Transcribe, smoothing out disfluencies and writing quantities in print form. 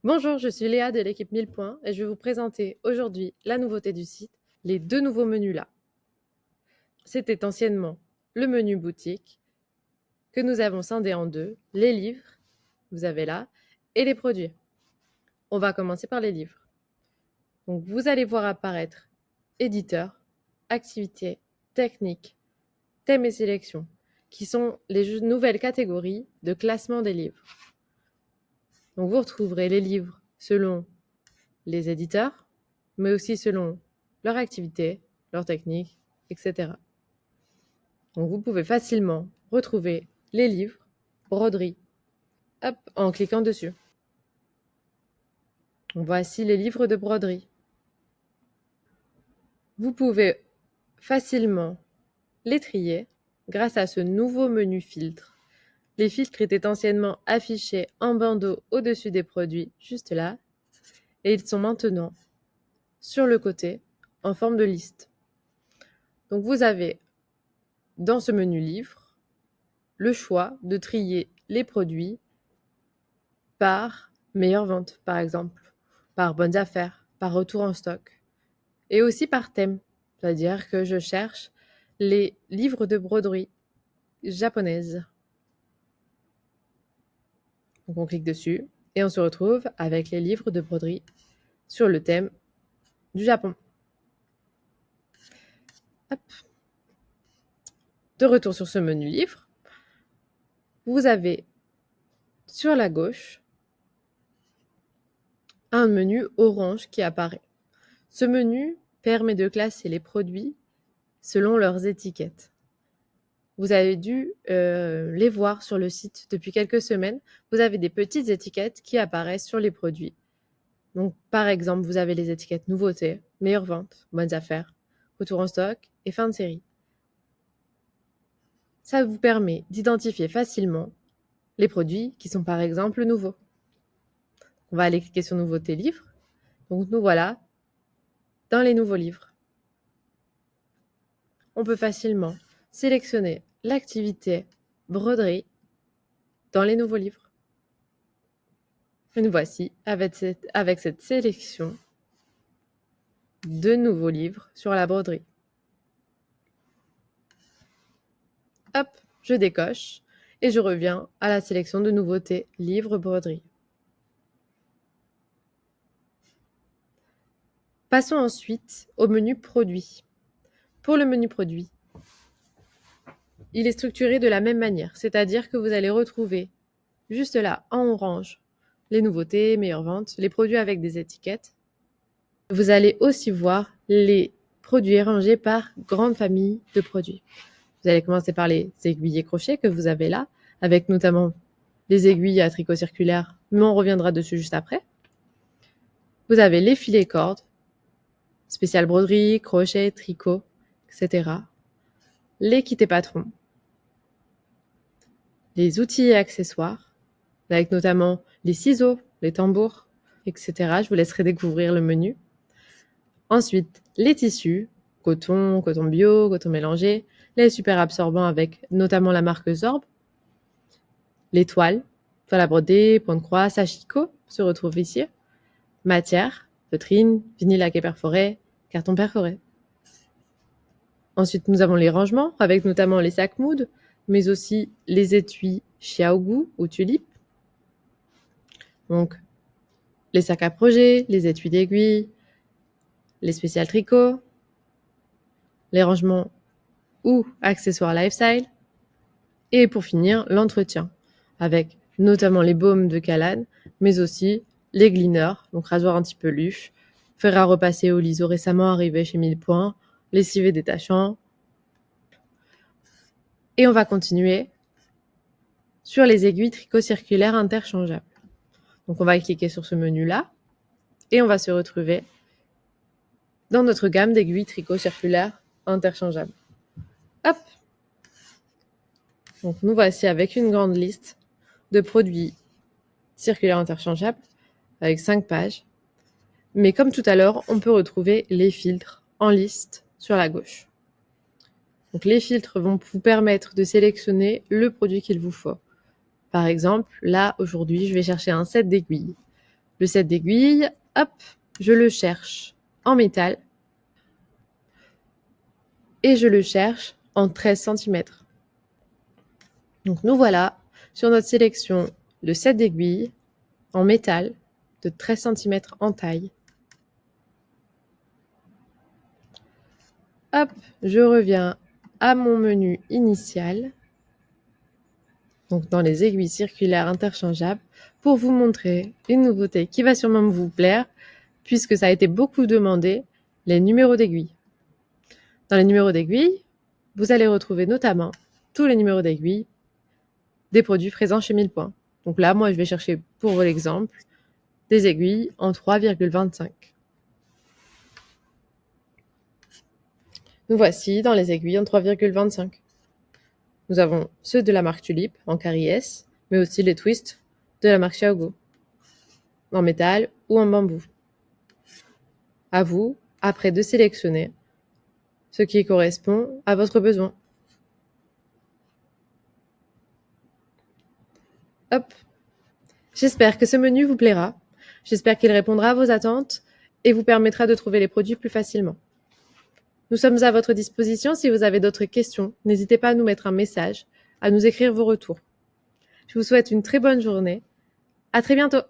Bonjour, je suis Léa de l'équipe 1000 points et je vais vous présenter aujourd'hui la nouveauté du site, les deux nouveaux menus là. C'était anciennement le menu boutique que nous avons scindé en deux, les livres, vous avez là, et les produits. On va commencer par les livres. Donc vous allez voir apparaître éditeur, activité, technique, thème et sélection, qui sont les nouvelles catégories de classement des livres. Donc vous retrouverez les livres selon les éditeurs, mais aussi selon leur activité, leur technique, etc. Donc vous pouvez facilement retrouver les livres, broderie, hop, en cliquant dessus. Voici les livres de broderie. Vous pouvez facilement les trier grâce à ce nouveau menu filtre. Les filtres étaient anciennement affichés en bandeau au-dessus des produits, juste là, et ils sont maintenant sur le côté en forme de liste. Donc vous avez dans ce menu livre le choix de trier les produits par meilleure vente, par exemple, par bonnes affaires, par retour en stock, et aussi par thème, c'est-à-dire que je cherche les livres de broderie japonaise. Donc on clique dessus et on se retrouve avec les livres de broderie sur le thème du Japon. Hop. De retour sur ce menu livre, vous avez sur la gauche un menu orange qui apparaît. Ce menu permet de classer les produits selon leurs étiquettes. Vous avez dû les voir sur le site depuis quelques semaines. Vous avez des petites étiquettes qui apparaissent sur les produits. Donc, par exemple, vous avez les étiquettes nouveautés, meilleure vente, bonnes affaires, retour en stock et fin de série. Ça vous permet d'identifier facilement les produits qui sont par exemple nouveaux. On va aller cliquer sur nouveautés livres. Donc, nous voilà dans les nouveaux livres. On peut facilement sélectionner l'activité broderie dans les nouveaux livres. Et nous voici avec cette sélection de nouveaux livres sur la broderie. Hop, je décoche et je reviens à la sélection de nouveautés livres broderie. Passons ensuite au menu produit. Pour le menu produit, il est structuré de la même manière, c'est-à-dire que vous allez retrouver juste là en orange les nouveautés, meilleures ventes, les produits avec des étiquettes. Vous allez aussi voir les produits rangés par grande famille de produits. Vous allez commencer par les aiguilles et crochets que vous avez là, avec notamment les aiguilles à tricot circulaire, mais on reviendra dessus juste après. Vous avez les filets cordes, spécial broderie, crochet, tricot, etc. Les kits et patrons, les outils et accessoires, avec notamment les ciseaux, les tambours, etc. Je vous laisserai découvrir le menu. Ensuite, les tissus, coton, coton bio, coton mélangé, les super absorbants avec notamment la marque Zorb, les toiles, toile à broder, point de croix, sachiko se retrouvent ici, matière, feutrine, vinyle laqué perforé, carton perforé. Ensuite, nous avons les rangements avec notamment les sacs mood, mais aussi les étuis Xiaogu ou tulipe. Donc, les sacs à projet, les étuis d'aiguille, les spéciales tricot, les rangements ou accessoires lifestyle. Et pour finir, l'entretien, avec notamment les baumes de Calane, mais aussi les gleaners, donc rasoir anti-peluche, fer à repasser au liso récemment arrivé chez 1000 points, lessivé détachant. Et on va continuer sur les aiguilles tricot circulaires interchangeables. Donc on va cliquer sur ce menu-là et on va se retrouver dans notre gamme d'aiguilles tricot circulaires interchangeables. Hop! Donc nous voici avec une grande liste de produits circulaires interchangeables avec 5 pages. Mais comme tout à l'heure, on peut retrouver les filtres en liste sur la gauche. Donc les filtres vont vous permettre de sélectionner le produit qu'il vous faut. Par exemple, là, aujourd'hui, je vais chercher un set d'aiguilles. Le set d'aiguilles, hop, je le cherche en métal et je le cherche en 13 cm. Donc nous voilà sur notre sélection de set d'aiguilles en métal de 13 cm en taille. Hop, je reviens à mon menu initial, donc dans les aiguilles circulaires interchangeables, pour vous montrer une nouveauté qui va sûrement vous plaire, puisque ça a été beaucoup demandé, les numéros d'aiguilles. Dans les numéros d'aiguilles, vous allez retrouver notamment tous les numéros d'aiguilles des produits présents chez Millepoint. Donc là, moi, je vais chercher pour l'exemple des aiguilles en 3,25. Nous voici dans les aiguilles en 3,25. Nous avons ceux de la marque Tulipe en carré S, mais aussi les twists de la marque Xiaogo, en métal ou en bambou. À vous, après, de sélectionner ce qui correspond à votre besoin. Hop. J'espère que ce menu vous plaira. J'espère qu'il répondra à vos attentes et vous permettra de trouver les produits plus facilement. Nous sommes à votre disposition si vous avez d'autres questions. N'hésitez pas à nous mettre un message, à nous écrire vos retours. Je vous souhaite une très bonne journée. À très bientôt!